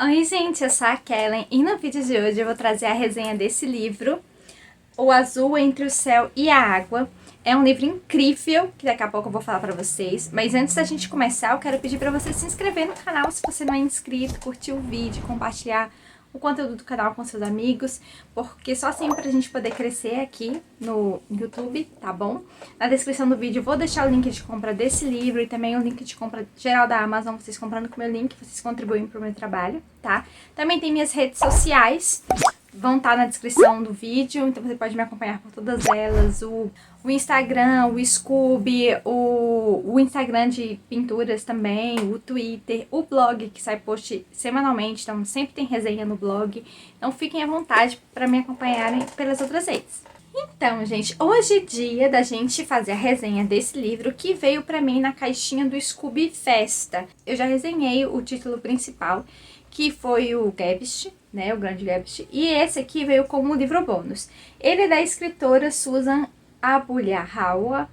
Oi, gente, eu sou a Kellen e no vídeo de hoje eu vou trazer a resenha desse livro, O Azul Entre o Céu e a Água. É um livro incrível, que daqui a pouco eu vou falar pra vocês. Mas antes da gente começar, eu quero pedir pra você se inscrever no canal se você não é inscrito, curtir o vídeo, compartilhar o conteúdo do canal com seus amigos, porque só assim pra gente poder crescer aqui no YouTube, tá bom? Na descrição do vídeo eu vou deixar o link de compra desse livro e também o link de compra geral da Amazon. Vocês comprando com o meu link, vocês contribuem pro meu trabalho, tá? Também tem minhas redes sociais, vão estar na descrição do vídeo, então você pode me acompanhar por todas elas. O Instagram, o Scooby, o Instagram de pinturas também, o Twitter, o blog que sai post semanalmente, então sempre tem resenha no blog. Então fiquem à vontade para me acompanharem pelas outras redes. Então, gente, hoje é dia da gente fazer a resenha desse livro que veio pra mim na caixinha do Scooby Festa. Eu já resenhei o título principal, que foi o Gabbist, né, o Grande Gabbist, e esse aqui veio como livro bônus. Ele é da escritora Susan Abulhawa.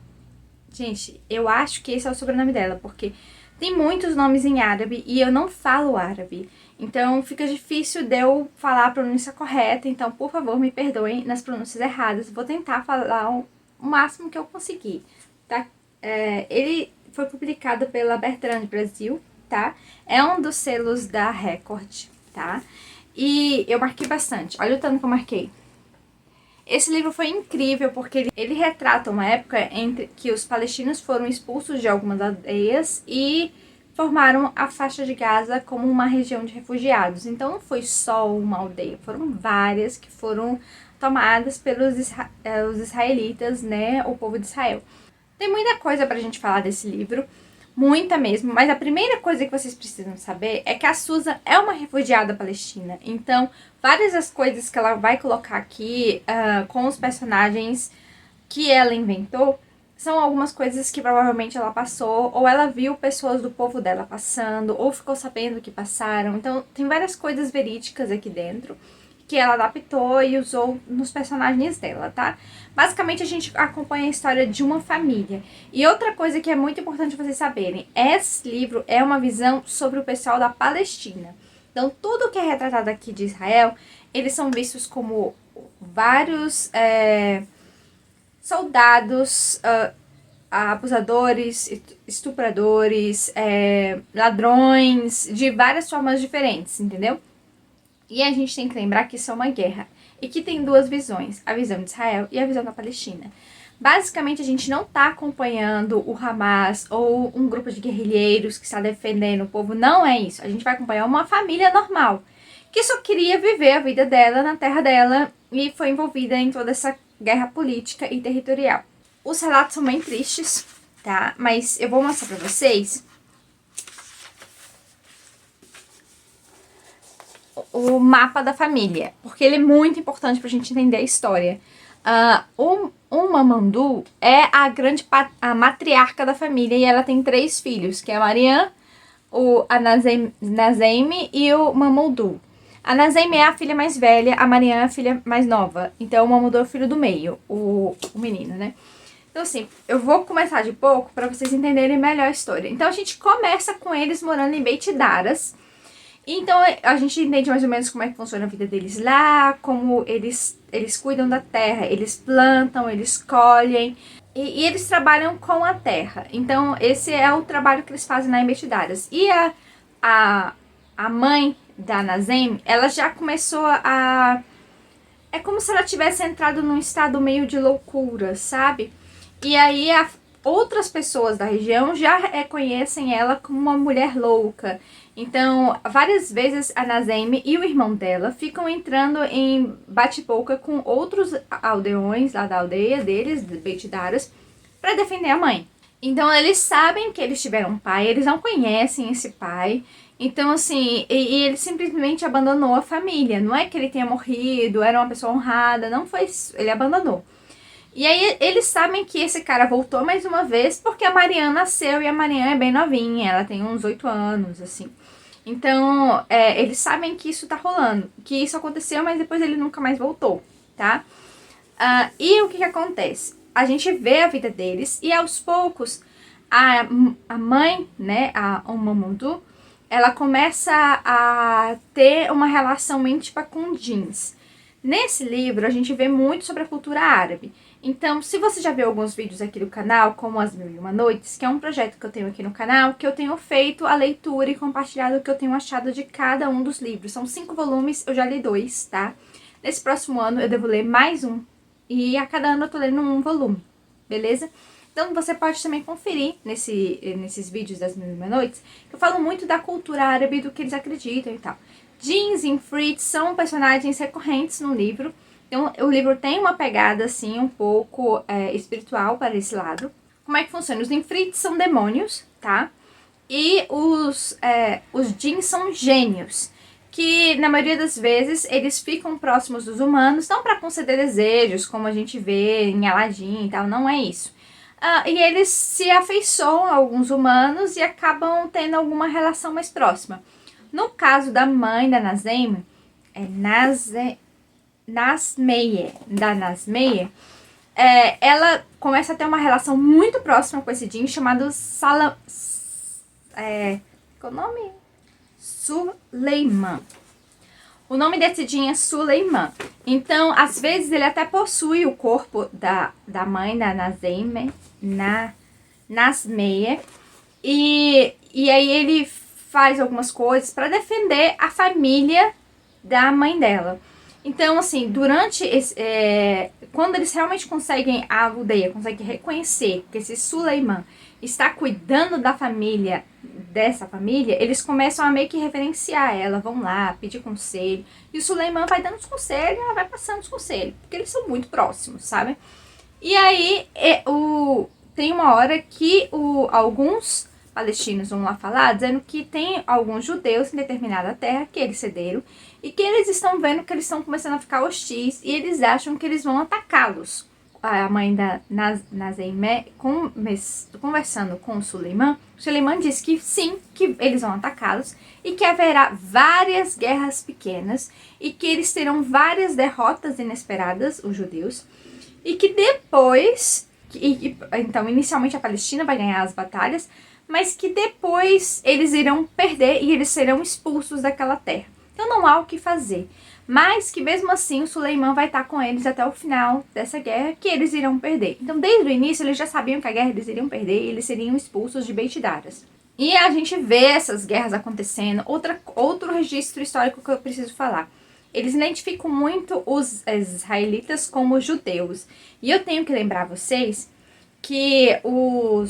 Gente, eu acho que esse é o sobrenome dela, porque tem muitos nomes em árabe e eu não falo árabe. Então fica difícil de eu falar a pronúncia correta. Então, por favor, me perdoem nas pronúncias erradas. Vou tentar falar o máximo que eu conseguir, tá? Ele foi publicado pela Bertrand Brasil, tá? É um dos selos da Record, tá? E eu marquei bastante. Olha o tanto que eu marquei. Esse livro foi incrível porque ele retrata uma época entre que os palestinos foram expulsos de algumas aldeias e formaram a faixa de Gaza como uma região de refugiados. Então não foi só uma aldeia, foram várias que foram tomadas pelos os israelitas, né, o povo de Israel. Tem muita coisa pra gente falar desse livro, muita mesmo, mas a primeira coisa que vocês precisam saber é que a Susan é uma refugiada palestina. Então, várias das coisas que ela vai colocar aqui com os personagens que ela inventou são algumas coisas que provavelmente ela passou, ou ela viu pessoas do povo dela passando, ou ficou sabendo que passaram. Então, tem várias coisas verídicas aqui dentro que ela adaptou e usou nos personagens dela, tá? Basicamente, a gente acompanha a história de uma família. E outra coisa que é muito importante vocês saberem, esse livro é uma visão sobre o pessoal da Palestina. Então, tudo que é retratado aqui de Israel, eles são vistos como vários soldados, abusadores, estupradores, ladrões, de várias formas diferentes, entendeu? E a gente tem que lembrar que isso é uma guerra e que tem duas visões, a visão de Israel e a visão da Palestina. Basicamente, a gente não está acompanhando o Hamas ou um grupo de guerrilheiros que está defendendo o povo, não é isso. A gente vai acompanhar uma família normal, que só queria viver a vida dela na terra dela e foi envolvida em toda essa guerra política e territorial. Os relatos são bem tristes, tá? Mas eu vou mostrar pra vocês o mapa da família, porque ele é muito importante pra gente entender a história. O Mamandu é a matriarca da família e ela tem 3 filhos, que é a Mariam, a Nazem e o Mamandu. A Nazem é a filha mais velha, a Mariam é a filha mais nova. Então o Mamandu é o filho do meio, o menino, né? Então assim, eu vou começar de pouco para vocês entenderem melhor a história. Então a gente começa com eles morando em Beit Daras. Então a gente entende mais ou menos como é que funciona a vida deles lá, como eles cuidam da terra, eles plantam, eles colhem e eles trabalham com a terra. Então esse é o trabalho que eles fazem na Embetidaras. E a mãe da Nazem, ela já começou a... É como se ela tivesse entrado num estado meio de loucura, sabe? E aí outras pessoas da região já reconhecem ela como uma mulher louca. Então, várias vezes a Nazem e o irmão dela ficam entrando em bate-boca com outros aldeões lá da aldeia deles, de Beit Daras, para defender a mãe. Então, eles sabem que eles tiveram um pai, eles não conhecem esse pai. Então, assim, e ele simplesmente abandonou a família. Não é que ele tenha morrido, era uma pessoa honrada, não foi isso, ele abandonou. E aí eles sabem que esse cara voltou mais uma vez porque a Mariana nasceu e a Mariana é bem novinha, ela tem uns 8 anos, assim. Então, eles sabem que isso tá rolando, que isso aconteceu, mas depois ele nunca mais voltou, tá? E o que acontece? A gente vê a vida deles e aos poucos a mãe, né, a Mamundu, ela começa a ter uma relação íntima com jeans. Nesse livro, a gente vê muito sobre a cultura árabe. Então, se você já viu alguns vídeos aqui do canal, como As Mil e Uma Noites, que é um projeto que eu tenho aqui no canal, que eu tenho feito a leitura e compartilhado o que eu tenho achado de cada um dos livros. São 5 volumes, eu já li 2, tá? Nesse próximo ano eu devo ler mais um, e a cada ano eu tô lendo um volume, beleza? Então você pode também conferir nesses vídeos das Mil e Uma Noites, que eu falo muito da cultura árabe, do que eles acreditam e tal. Jeans e Ifrit são personagens recorrentes no livro. Então, o livro tem uma pegada, assim, um pouco espiritual para esse lado. Como é que funciona? Os Ifrit são demônios, tá? E os Jinn são gênios, que na maioria das vezes eles ficam próximos dos humanos, não para conceder desejos, como a gente vê em Aladdin e tal, não é isso. E eles se afeiçoam a alguns humanos e acabam tendo alguma relação mais próxima. No caso da mãe da Nazem, Nasmeier, ela começa a ter uma relação muito próxima com esse Jinn chamado qual é o nome? Suleiman. O nome desse Jinn é Suleiman. Então, às vezes, ele até possui o corpo da mãe da Nasmeier. E aí ele faz algumas coisas para defender a família da mãe dela. Então, assim, durante quando eles realmente conseguem, a aldeia consegue reconhecer que esse Suleiman está cuidando da família, dessa família, eles começam a meio que reverenciar ela, vão lá, pedir conselho, e o Suleiman vai dando os conselhos e ela vai passando os conselhos, porque eles são muito próximos, sabe? E aí, tem uma hora que alguns palestinos vão lá falar, dizendo que tem alguns judeus em determinada terra que eles cederam e que eles estão vendo que eles estão começando a ficar hostis e eles acham que eles vão atacá-los. A mãe da Nazemé, conversando com o Suleiman disse que sim, que eles vão atacá-los e que haverá várias guerras pequenas e que eles terão várias derrotas inesperadas, os judeus, e que depois, então inicialmente a Palestina vai ganhar as batalhas, mas que depois eles irão perder e eles serão expulsos daquela terra. Então não há o que fazer. Mas que mesmo assim o Suleiman vai estar com eles até o final dessa guerra, que eles irão perder. Então desde o início eles já sabiam que a guerra eles iriam perder e eles seriam expulsos de Beit Daras. E a gente vê essas guerras acontecendo. Outro registro histórico que eu preciso falar. Eles identificam muito os israelitas como judeus. E eu tenho que lembrar vocês que o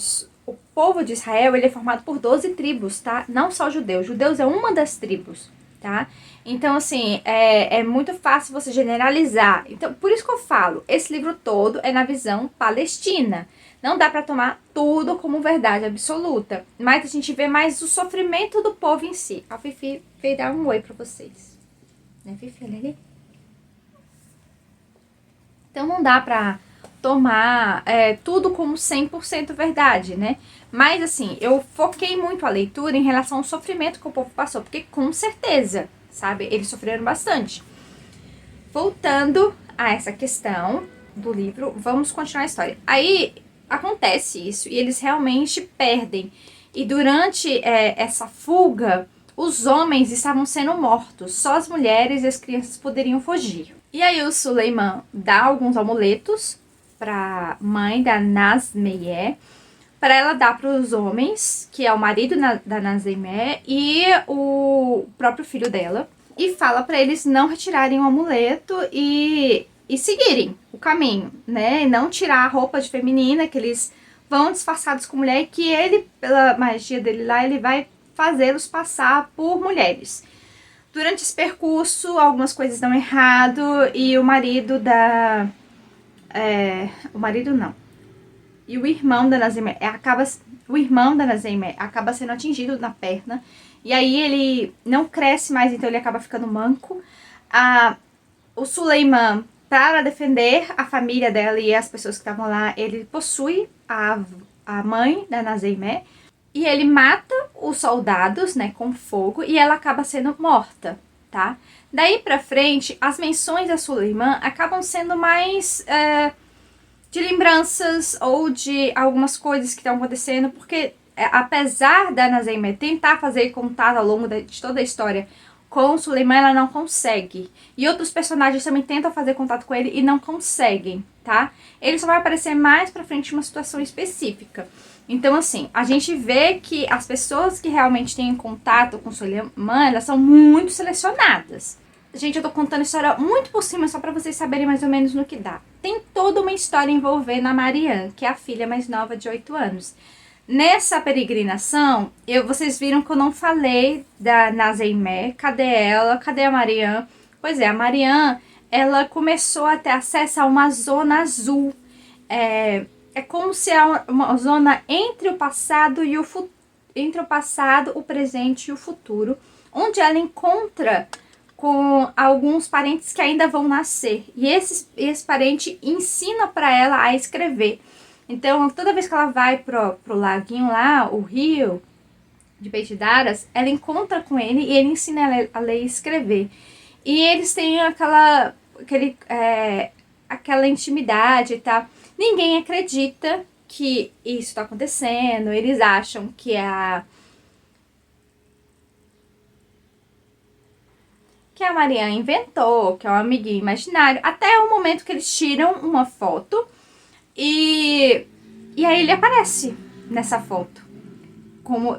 povo de Israel ele é formado por 12 tribos, tá? Não só judeus. Judeus é uma das tribos, tá? Então, assim, é muito fácil você generalizar. Então, por isso que eu falo, esse livro todo é na visão palestina. Não dá pra tomar tudo como verdade absoluta. Mas a gente vê mais o sofrimento do povo em si. A Fifi veio dar um oi pra vocês. Né, Fifi? Olha ali. Então, não dá pra tomar tudo como 100% verdade, né? Mas, assim, eu foquei muito a leitura em relação ao sofrimento que o povo passou. Porque, com certeza, sabe, eles sofreram bastante. Voltando a essa questão do livro, vamos continuar a história. Aí, acontece isso e eles realmente perdem. E durante essa fuga, os homens estavam sendo mortos. Só as mulheres e as crianças poderiam fugir. E aí o Suleiman dá alguns amuletos para mãe da Nasmeier, para ela dar para os homens, que é o marido da Nazemé e o próprio filho dela, e fala para eles não retirarem o amuleto e seguirem o caminho, né? E não tirar a roupa de feminina, que eles vão disfarçados com mulher, e que ele, pela magia dele lá, ele vai fazê-los passar por mulheres. Durante esse percurso, algumas coisas dão errado e o marido da... o marido não. E o irmão da Nazemé acaba sendo atingido na perna. E aí ele não cresce mais, então ele acaba ficando manco. O Suleiman, para defender a família dela e as pessoas que estavam lá, ele possui a mãe da Nazemé. E ele mata os soldados, né, com fogo, e ela acaba sendo morta, tá? Daí pra frente, as menções a Suleiman acabam sendo mais de lembranças ou de algumas coisas que estão acontecendo, porque apesar da Nazemé tentar fazer contato ao longo de toda a história com o Suleiman, ela não consegue. E outros personagens também tentam fazer contato com ele e não conseguem, tá? Ele só vai aparecer mais pra frente em uma situação específica. Então, assim, a gente vê que as pessoas que realmente têm contato com o Suleiman, elas são muito selecionadas. Gente, eu tô contando a história muito por cima, só pra vocês saberem mais ou menos no que dá. Tem toda uma história envolvendo a Marianne, que é a filha mais nova de 8 anos. Nessa peregrinação, vocês viram que eu não falei da Nazemé. Cadê ela? Cadê a Marianne? Pois é, a Marianne, ela começou a ter acesso a uma zona azul. É como se é uma zona entre o passado e o futuro, entre o passado, o presente e o futuro, onde ela encontra com alguns parentes que ainda vão nascer. E esse parente ensina para ela a escrever. Então, toda vez que ela vai pro laguinho lá, o rio de Beitidaras, ela encontra com ele e ele ensina ela a ler e escrever. E eles têm aquela intimidade e tal. Ninguém acredita que isso está acontecendo. Eles acham que a Marianne inventou, que é um amiguinho imaginário. Até o momento que eles tiram uma foto e aí ele aparece nessa foto.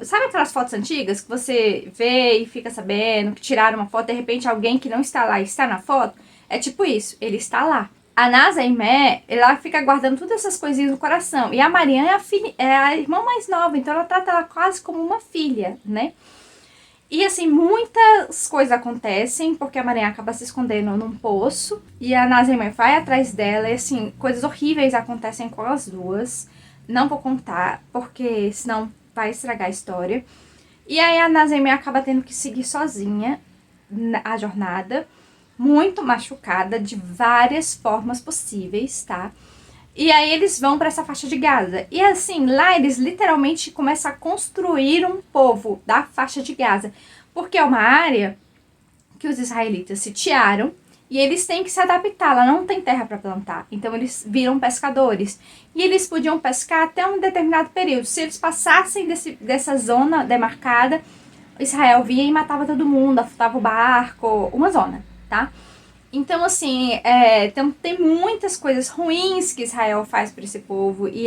Sabe aquelas fotos antigas que você vê e fica sabendo que tiraram uma foto, de repente alguém que não está lá está na foto? É tipo isso, ele está lá. A Nazemé, ela fica guardando todas essas coisinhas no coração. E a Marianne é a irmã mais nova, então ela trata ela quase como uma filha, né? E assim, muitas coisas acontecem, porque a Marianne acaba se escondendo num poço. E a Nazemé vai atrás dela, e assim, coisas horríveis acontecem com as duas. Não vou contar, porque senão vai estragar a história. E aí a Nazemé acaba tendo que seguir sozinha a jornada, muito machucada, de várias formas possíveis, tá? E aí eles vão para essa faixa de Gaza. E assim, lá eles literalmente começam a construir um povo da faixa de Gaza. Porque é uma área que os israelitas sitiaram e eles têm que se adaptar. Lá não tem terra para plantar. Então eles viram pescadores. E eles podiam pescar até um determinado período. Se eles passassem dessa zona demarcada, Israel vinha e matava todo mundo, afundava o barco, uma zona, tá? Então, assim, tem muitas coisas ruins que Israel faz para esse povo e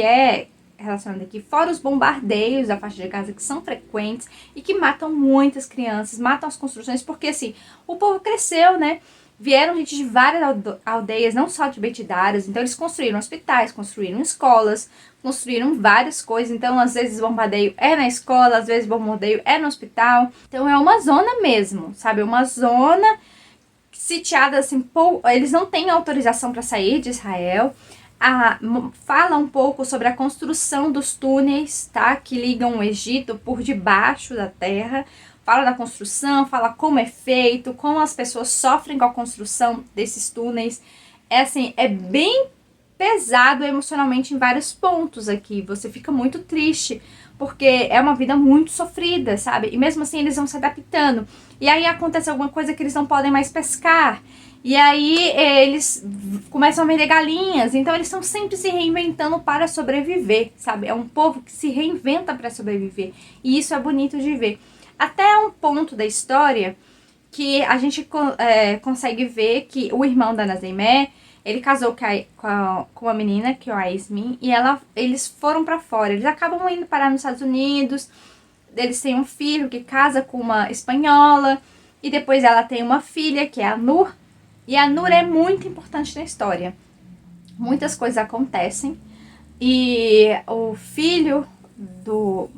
relacionado aqui, fora os bombardeios da faixa de Gaza que são frequentes e que matam muitas crianças, matam as construções, porque, assim, o povo cresceu, né? Vieram gente de várias aldeias, não só de Beitidaras, então eles construíram hospitais, construíram escolas, construíram várias coisas, então às vezes bombardeio é na escola, às vezes bombardeio é no hospital, então é uma zona mesmo, sabe? Uma zona sitiada assim, eles não têm autorização para sair de Israel. Fala um pouco sobre a construção dos túneis, tá? Que ligam o Egito por debaixo da terra. Fala da construção, fala como é feito, como as pessoas sofrem com a construção desses túneis. É bem pesado emocionalmente em vários pontos aqui. Você fica muito triste, porque é uma vida muito sofrida, sabe? E mesmo assim eles vão se adaptando. E aí acontece alguma coisa que eles não podem mais pescar. E aí eles começam a vender galinhas. Então eles estão sempre se reinventando para sobreviver, sabe? É um povo que se reinventa para sobreviver. E isso é bonito de ver. Até um ponto da história que a gente consegue ver que o irmão da Nazemé, ele casou com uma menina, que é a Yasmin, e eles foram pra fora. Eles acabam indo parar nos Estados Unidos. Eles têm um filho que casa com uma espanhola. E depois ela tem uma filha, que é a Nur. E a Nur é muito importante na história. Muitas coisas acontecem. E o filho do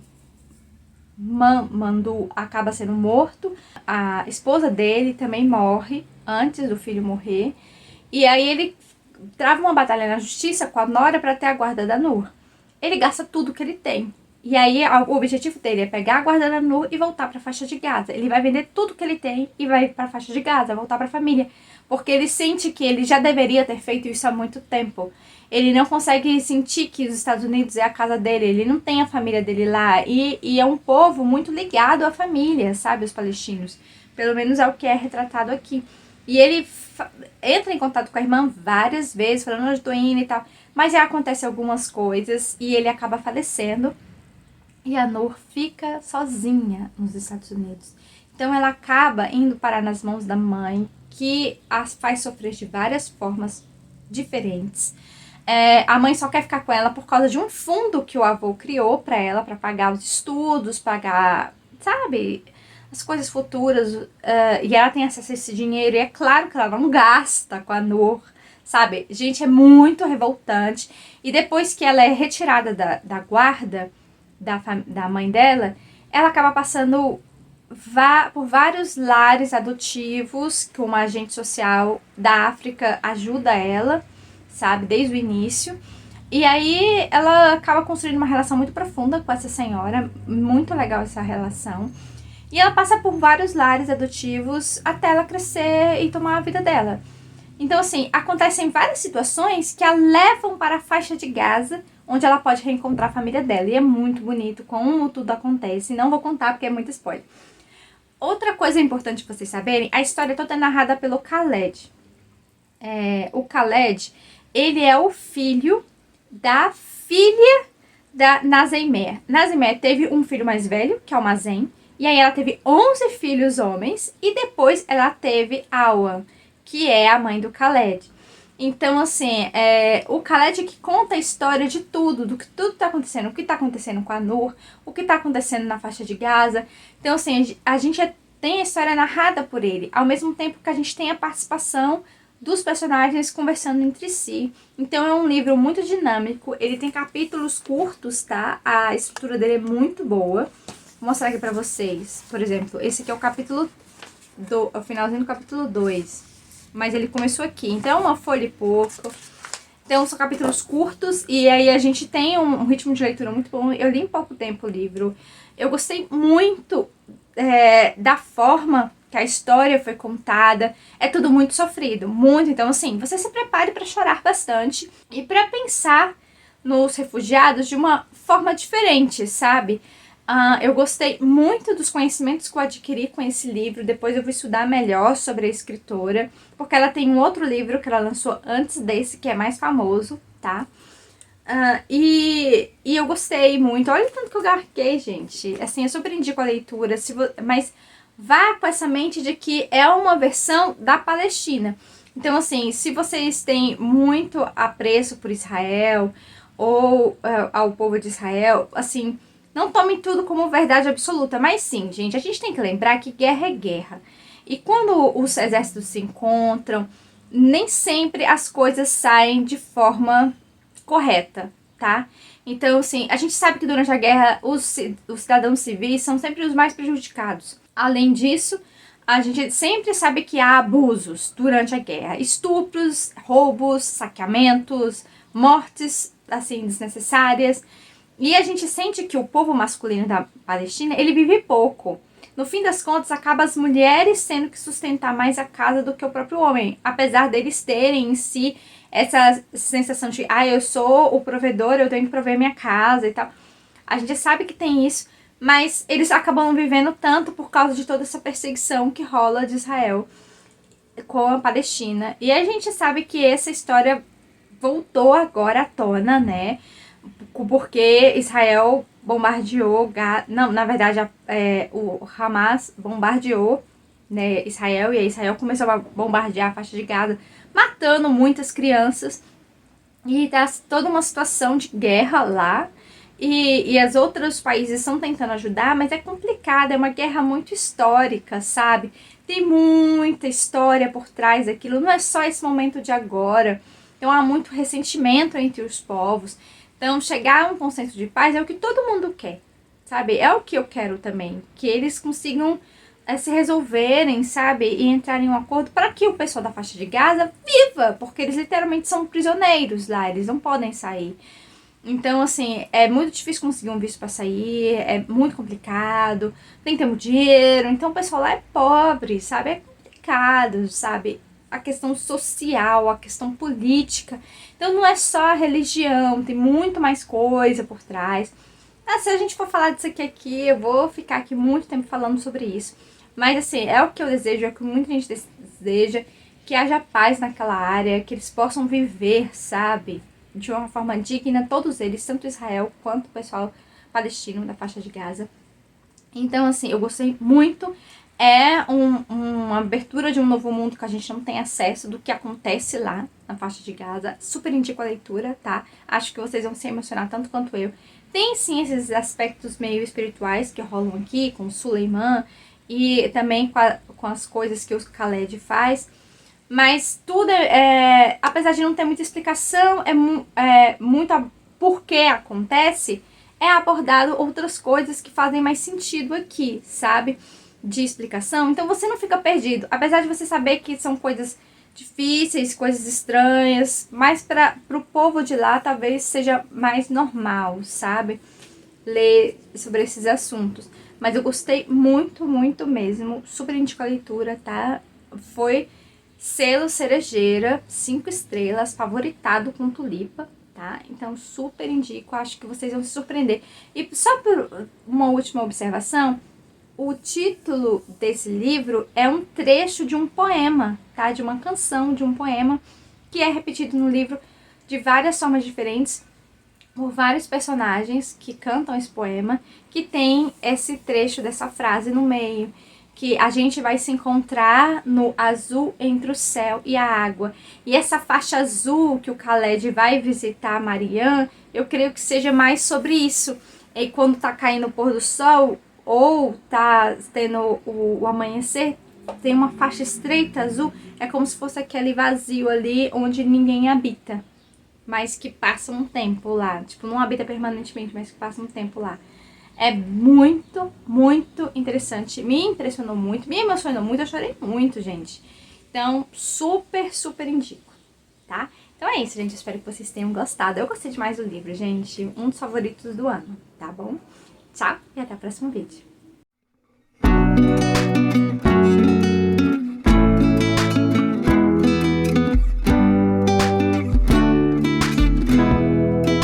Mandu acaba sendo morto. A esposa dele também morre antes do filho morrer. E aí ele trava uma batalha na justiça com a Nora para ter a guarda da Nur. Ele gasta tudo que ele tem. E aí o objetivo dele é pegar a guarda da Nur e voltar para a faixa de Gaza. Ele vai vender tudo que ele tem e vai para a faixa de Gaza, voltar para a família. Porque ele sente que ele já deveria ter feito isso há muito tempo. Ele não consegue sentir que os Estados Unidos é a casa dele. Ele não tem a família dele lá. E é um povo muito ligado à família, sabe? Os palestinos. Pelo menos é o que é retratado aqui. E ele entra em contato com a irmã várias vezes, falando onde tô indo e tal. Mas já acontece algumas coisas e ele acaba falecendo. e a Noor fica sozinha nos Estados Unidos. Então ela acaba indo parar nas mãos da mãe, que as faz sofrer de várias formas diferentes. A mãe só quer ficar com ela por causa de um fundo que o avô criou para ela, para pagar os estudos, pagar, sabe, as coisas futuras. E ela tem acesso a esse dinheiro, e é claro que ela não gasta com a Noor, sabe? Gente, é muito revoltante. E depois que ela é retirada da guarda da mãe dela, ela acaba passando por vários lares adotivos, que uma agente social da África ajuda ela, sabe, desde o início. E aí ela acaba construindo uma relação muito profunda com essa senhora, muito legal essa relação. E ela passa por vários lares adotivos até ela crescer e tomar a vida dela. Então, assim, acontecem várias situações que a levam para a faixa de Gaza, onde ela pode reencontrar a família dela. E é muito bonito como tudo acontece. Não vou contar porque é muito spoiler. Outra coisa importante vocês saberem, a história toda é narrada pelo Khaled. O Khaled, ele é o filho da filha da Nazimer. Nazimer teve um filho mais velho, que é o Mazen, e aí ela teve 11 filhos homens, e depois ela teve Awan, que é a mãe do Khaled. Então, assim, o Khaled que conta a história de tudo, do que tudo tá acontecendo, o que tá acontecendo com a Noor, o que tá acontecendo na faixa de Gaza. Então, assim, a gente tem a história narrada por ele, ao mesmo tempo que a gente tem a participação dos personagens conversando entre si. Então, é um livro muito dinâmico, ele tem capítulos curtos, tá? A estrutura dele é muito boa. Vou mostrar aqui pra vocês. Por exemplo, esse aqui é o capítulo o finalzinho do capítulo 2. Mas ele começou aqui, então é uma folha e pouco. Então são capítulos curtos e aí a gente tem um ritmo de leitura muito bom. Eu li em pouco tempo o livro. Eu gostei muito da forma que a história foi contada. É tudo muito sofrido, muito. Então, assim, você se prepare para chorar bastante e para pensar nos refugiados de uma forma diferente, sabe? Eu gostei muito dos conhecimentos que eu adquiri com esse livro. Depois eu vou estudar melhor sobre a escritora, porque ela tem um outro livro que ela lançou antes desse, que é mais famoso, tá? E eu gostei muito. Olha o tanto que eu garquei, gente. Assim, eu super indico a leitura, mas vá com essa mente de que é uma versão da Palestina. Então, assim, se vocês têm muito apreço por Israel ou ao povo de Israel, assim, não tomem tudo como verdade absoluta, mas sim, gente, a gente tem que lembrar que guerra é guerra. E quando os exércitos se encontram, nem sempre as coisas saem de forma correta, tá? Então, assim, a gente sabe que durante a guerra os cidadãos civis são sempre os mais prejudicados. Além disso, a gente sempre sabe que há abusos durante a guerra. Estupros, roubos, saqueamentos, mortes, assim, desnecessárias. E a gente sente que o povo masculino da Palestina, ele vive pouco. No fim das contas, acaba as mulheres tendo que sustentar mais a casa do que o próprio homem. Apesar deles terem em si essa sensação de, eu sou o provedor, eu tenho que prover minha casa e tal. A gente sabe que tem isso, mas eles acabam vivendo tanto por causa de toda essa perseguição que rola de Israel com a Palestina. E a gente sabe que essa história voltou agora à tona, né? Porque Israel bombardeou, não, na verdade o Hamas bombardeou, né, Israel, e aí Israel começou a bombardear a faixa de Gaza, matando muitas crianças, e tá toda uma situação de guerra lá, e os outros países estão tentando ajudar, mas é complicado, é uma guerra muito histórica, sabe? Tem muita história por trás daquilo, não é só esse momento de agora, então há muito ressentimento entre os povos. Então, chegar a um consenso de paz é o que todo mundo quer, sabe? É o que eu quero também. Que eles consigam se resolverem, sabe? E entrarem em um acordo para que o pessoal da faixa de Gaza viva, porque eles literalmente são prisioneiros lá, eles não podem sair. Então, assim, é muito difícil conseguir um visto para sair, é muito complicado, tem que ter muito dinheiro, então o pessoal lá é pobre, sabe? É complicado, sabe? A questão social, a questão política. Então não é só a religião, tem muito mais coisa por trás. Se a gente for falar disso aqui, eu vou ficar aqui muito tempo falando sobre isso. Mas assim, é o que eu desejo, é o que muita gente deseja, que haja paz naquela área, que eles possam viver, sabe? De uma forma digna, todos eles, tanto Israel quanto o pessoal palestino, da faixa de Gaza. Então, assim, eu gostei muito. É uma abertura de um novo mundo que a gente não tem acesso do que acontece lá na faixa de Gaza. Super indico a leitura, tá? Acho que vocês vão se emocionar tanto quanto eu. Tem, sim, esses aspectos meio espirituais que rolam aqui, com o Suleiman, e também com as coisas que o Khaled faz. Mas tudo apesar de não ter muita explicação, muito por que acontece, é abordado outras coisas que fazem mais sentido aqui, sabe? De explicação. Então você não fica perdido. Apesar de você saber que são coisas difíceis, coisas estranhas, mas pro povo de lá talvez seja mais normal, sabe? Ler sobre esses assuntos. Mas eu gostei muito, muito mesmo. Super indico a leitura, tá? Foi selo cerejeira, 5 estrelas, favoritado com tulipa, tá? Então super indico, acho que vocês vão se surpreender. E só por uma última observação, o título desse livro é um trecho de um poema, tá? De uma canção, de um poema, que é repetido no livro de várias formas diferentes, por vários personagens que cantam esse poema, que tem esse trecho dessa frase no meio, que a gente vai se encontrar no azul entre o céu e a água. E essa faixa azul que o Khaled vai visitar a Marianne, eu creio que seja mais sobre isso. E quando tá caindo o pôr do sol, ou tá tendo o amanhecer, tem uma faixa estreita azul, é como se fosse aquele vazio ali onde ninguém habita, mas que passa um tempo lá. Tipo, não habita permanentemente, mas que passa um tempo lá. É muito, muito interessante. Me impressionou muito, me emocionou muito, eu chorei muito, gente. Então, super, super indico, tá? Então é isso, gente. Espero que vocês tenham gostado. Eu gostei demais do livro, gente. Um dos favoritos do ano, tá bom? Tchau e até o próximo vídeo.